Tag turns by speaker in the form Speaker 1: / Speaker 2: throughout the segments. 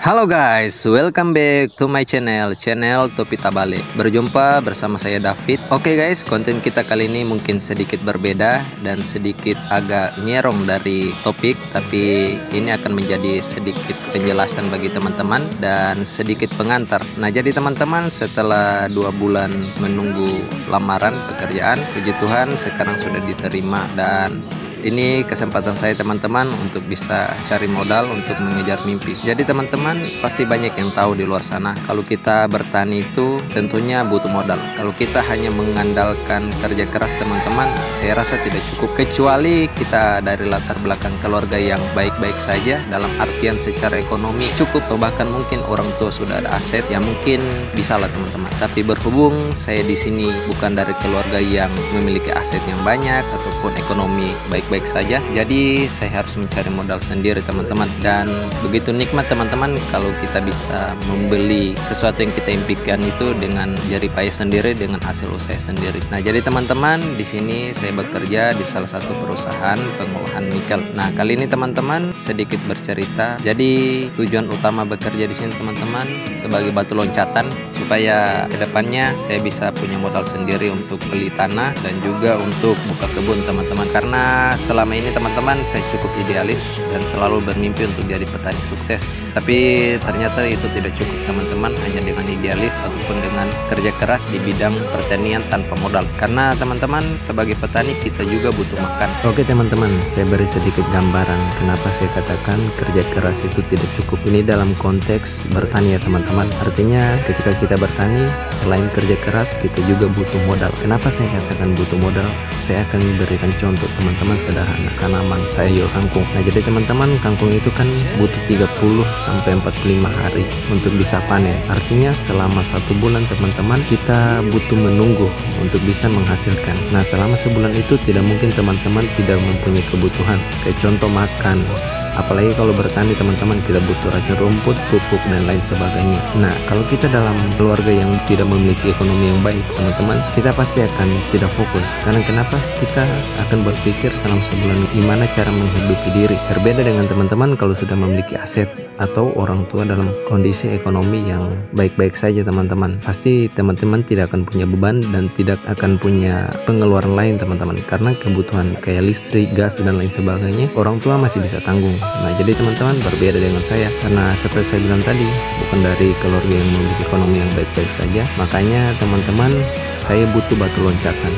Speaker 1: Halo guys, welcome back to my channel Topi Tabale. Berjumpa bersama saya David. Oke guys, konten kita kali ini mungkin sedikit berbeda dan sedikit agak nyerong dari topik, tapi ini akan menjadi sedikit penjelasan bagi teman-teman dan sedikit pengantar. Nah, jadi teman-teman, setelah 2 bulan menunggu lamaran pekerjaan, puji Tuhan sekarang sudah diterima, dan ini kesempatan saya teman-teman untuk bisa cari modal untuk mengejar mimpi. Jadi teman-teman pasti banyak yang tahu di luar sana, kalau kita bertani itu tentunya butuh modal. Kalau kita hanya mengandalkan kerja keras teman-teman, saya rasa tidak cukup. Kecuali kita dari latar belakang keluarga yang baik-baik saja, dalam artian secara ekonomi cukup, atau bahkan mungkin orang tua sudah ada aset, ya mungkin bisa lah teman-teman. Tapi berhubung saya di sini bukan dari keluarga yang memiliki aset yang banyak ataupun ekonomi baik-baik saja, jadi saya harus mencari modal sendiri teman-teman. Dan begitu nikmat teman-teman kalau kita bisa membeli sesuatu yang kita impikan itu dengan jerih payah sendiri, dengan hasil usaha sendiri. Nah, jadi teman-teman, di sini saya bekerja di salah satu perusahaan pengolahan nikel. Nah, kali ini teman-teman sedikit bercerita. Jadi tujuan utama bekerja di sini teman-teman sebagai batu loncatan supaya kedepannya saya bisa punya modal sendiri untuk beli tanah dan juga untuk buka kebun teman-teman. Karena selama ini teman-teman saya cukup idealis dan selalu bermimpi untuk jadi petani sukses, tapi ternyata itu tidak cukup teman-teman, hanya dengan idealis ataupun dengan kerja keras di bidang pertanian tanpa modal. Karena teman-teman sebagai petani kita juga butuh makan. Oke teman-teman, saya beri sedikit gambaran kenapa saya katakan kerja keras itu tidak cukup. Ini dalam konteks bertani ya teman-teman. Artinya ketika kita bertani, selain kerja keras kita juga butuh modal. Kenapa saya katakan butuh modal? Saya akan berikan contoh teman-teman sederhana, tanaman sayur kangkung. Nah, jadi teman-teman, kangkung itu kan butuh 30 sampai 45 hari untuk bisa panen. Artinya selama 1 bulan teman-teman kita butuh menunggu untuk bisa menghasilkan. Nah, selama sebulan itu tidak mungkin teman-teman tidak mempunyai kebutuhan, kayak contoh makan. Apalagi kalau bertani teman-teman, kita butuh racun rumput, pupuk dan lain sebagainya. Nah, kalau kita dalam keluarga yang tidak memiliki ekonomi yang baik teman-teman, kita pasti akan tidak fokus. Karena kenapa? Kita akan berpikir selama sebulan gimana cara menghidupi diri. Berbeda dengan teman-teman kalau sudah memiliki aset atau orang tua dalam kondisi ekonomi yang baik-baik saja teman-teman. Pasti teman-teman tidak akan punya beban dan tidak akan punya pengeluaran lain teman-teman. Karena kebutuhan kayak listrik, gas dan lain sebagainya orang tua masih bisa tanggung. Nah, jadi teman-teman berbeda dengan saya, karena seperti saya bilang tadi, bukan dari keluarga yang memiliki ekonomi yang baik-baik saja. Makanya teman-teman, saya butuh batu loncatan.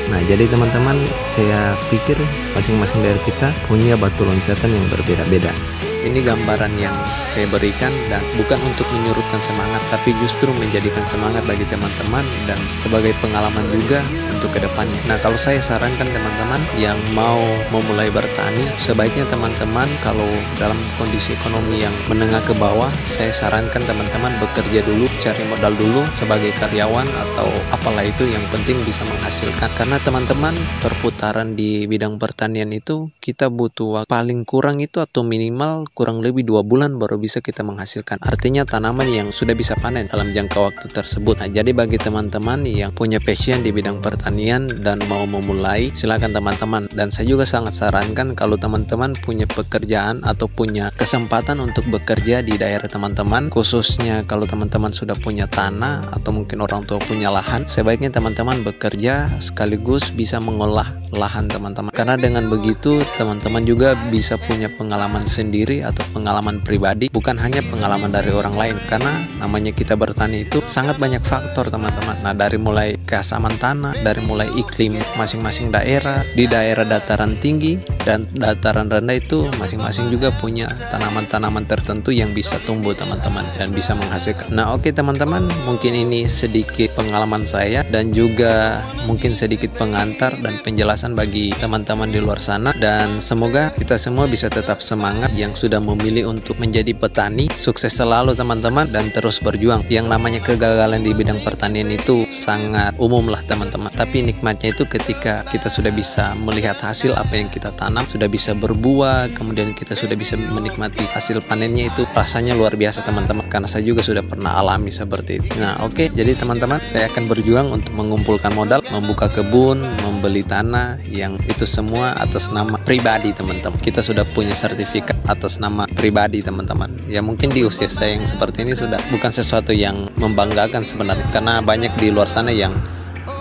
Speaker 1: Nah, jadi teman-teman, saya pikir masing-masing dari kita punya batu loncatan yang berbeda-beda. Ini gambaran yang saya berikan dan bukan untuk menyurutkan semangat, tapi justru menjadikan semangat bagi teman-teman dan sebagai pengalaman juga untuk kedepannya. Nah, kalau saya sarankan teman-teman yang mau memulai bertani, sebaiknya teman-teman kalau dalam kondisi ekonomi yang menengah ke bawah, saya sarankan teman-teman bekerja dulu, cari modal dulu sebagai karyawan atau apalah itu, yang penting bisa menghasilkan. Karena teman-teman, perputaran di bidang pertanian itu kita butuh paling kurang itu atau minimal kurang lebih 2 bulan baru bisa kita menghasilkan. Artinya tanaman yang sudah bisa panen dalam jangka waktu tersebut. Nah, jadi bagi teman-teman yang punya passion di bidang pertanian dan mau memulai, silakan teman-teman. Dan saya juga sangat sarankan kalau teman-teman punya pekerjaan atau punya kesempatan untuk bekerja di daerah teman-teman, khususnya kalau teman-teman sudah punya tanah atau mungkin orang tua punya lahan, sebaiknya teman-teman bekerja sekaligus bisa mengolah lahan teman-teman. Karena dengan begitu teman-teman juga bisa punya pengalaman sendiri atau pengalaman pribadi, bukan hanya pengalaman dari orang lain. Karena namanya kita bertani itu sangat banyak faktor teman-teman. Nah, dari mulai keasaman tanah, dari mulai iklim masing-masing daerah, di daerah dataran tinggi dan dataran rendah itu masing-masing juga punya tanaman-tanaman tertentu yang bisa tumbuh teman-teman dan bisa menghasilkan. Nah, oke teman-teman, mungkin ini sedikit pengalaman saya dan juga mungkin sedikit pengantar dan penjelasan bagi teman-teman di luar sana, dan semoga kita semua bisa tetap semangat yang sudah memilih untuk menjadi petani. Sukses selalu teman-teman dan terus berjuang. Yang namanya kegagalan di bidang pertanian itu sangat umum lah teman-teman, tapi nikmatnya itu ketika kita sudah bisa melihat hasil apa yang kita tanam, sudah bisa berbuah, kemudian kita sudah bisa menikmati hasil panennya, itu rasanya luar biasa teman-teman. Karena saya juga sudah pernah alami seperti itu. Nah, oke, jadi teman-teman, saya akan berjuang untuk mengumpulkan modal, membuka kebun, membeli tanah, kita yang itu semua atas nama pribadi teman-teman. Kita sudah punya sertifikat atas nama pribadi teman-teman. Ya mungkin di usia saya yang seperti ini sudah bukan sesuatu yang membanggakan sebenarnya, karena banyak di luar sana yang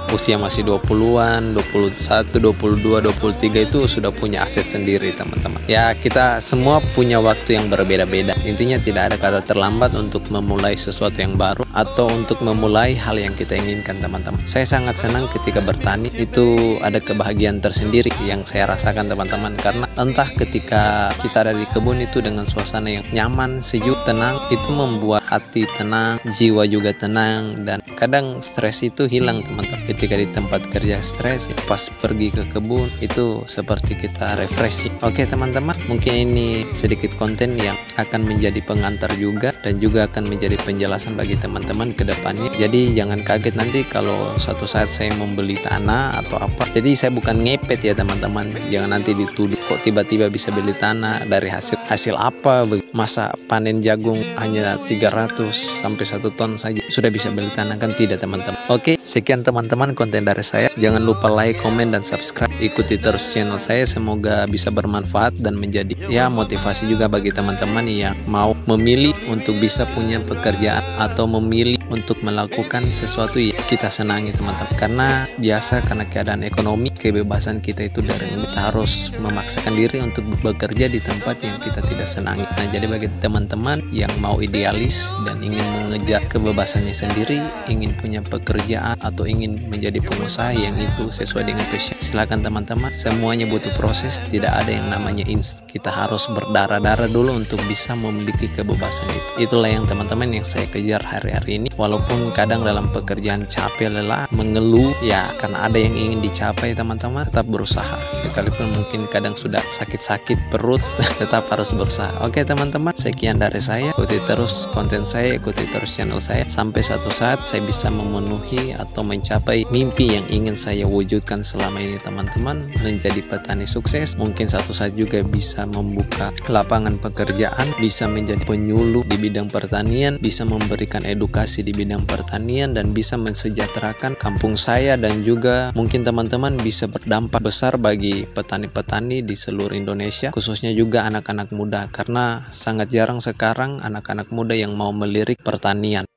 Speaker 1: usia masih 20-an, 21, 22, 23 itu sudah punya aset sendiri teman-teman. Ya kita semua punya waktu yang berbeda-beda. Intinya tidak ada kata terlambat untuk memulai sesuatu yang baru atau untuk memulai hal yang kita inginkan teman-teman. Saya sangat senang ketika bertani, itu ada kebahagiaan tersendiri yang saya rasakan teman-teman. Karena entah ketika kita ada di kebun itu dengan suasana yang nyaman, sejuk, tenang, itu membuat hati tenang, jiwa juga tenang, dan kadang stres itu hilang teman-teman. Ketika di tempat kerja stres, pas pergi ke kebun itu seperti kita refreshing. Oke teman-teman, mungkin ini sedikit konten yang akan menjadi pengantar juga dan juga akan menjadi penjelasan bagi teman-teman ke depannya. Jadi jangan kaget nanti kalau suatu saat saya membeli tanah atau apa. Jadi saya bukan ngepet ya teman-teman. Jangan nanti dituduh kok tiba-tiba bisa beli tanah dari hasil apa. Masa panen jagung hanya 300 sampai 1 ton saja sudah bisa beli tanah, kan tidak teman-teman. Oke, sekian teman-teman konten dari saya. Jangan lupa like, komen, dan subscribe. Ikuti terus channel saya, semoga bisa bermanfaat dan menjadi ya motivasi juga bagi teman-teman yang mau memilih untuk bisa punya pekerjaan atau memilih untuk melakukan sesuatu yang kita senangi teman-teman. Karena biasa karena keadaan ekonomi, kebebasan kita itu dari kita harus memaksakan diri untuk bekerja di tempat yang kita tidak senangi. Nah jadi bagi teman-teman yang mau idealis dan ingin mengejar kebebasannya sendiri, ingin punya pekerjaan atau ingin menjadi pengusaha yang itu sesuai dengan passion, silakan teman-teman. Semuanya butuh proses, tidak ada yang namanya instan. Kita harus berdarah-darah dulu untuk bisa memiliki kebebasan itu. Itulah yang teman-teman yang saya kejar hari-hari ini. Walaupun kadang dalam pekerjaan capek, lelah, mengeluh, ya karena ada yang ingin dicapai teman-teman, tetap berusaha. Sekalipun mungkin kadang sudah sakit-sakit perut, tetap harus berusaha. Oke teman-teman, sekian dari saya. Ikuti terus konten saya, ikuti terus channel saya, sampai suatu saat saya bisa memenuhi atau mencapai mimpi yang ingin saya wujudkan selama ini teman-teman, menjadi petani sukses. Mungkin suatu saat juga bisa membuka lapangan pekerjaan, bisa menjadi penyuluh di bidang pertanian, bisa memberikan edukasi di bidang pertanian, dan bisa mensejahterakan kampung saya, dan juga mungkin teman-teman bisa berdampak besar bagi petani-petani di seluruh Indonesia, khususnya juga anak-anak muda, karena sangat jarang sekarang anak-anak muda yang mau melirik pertanian.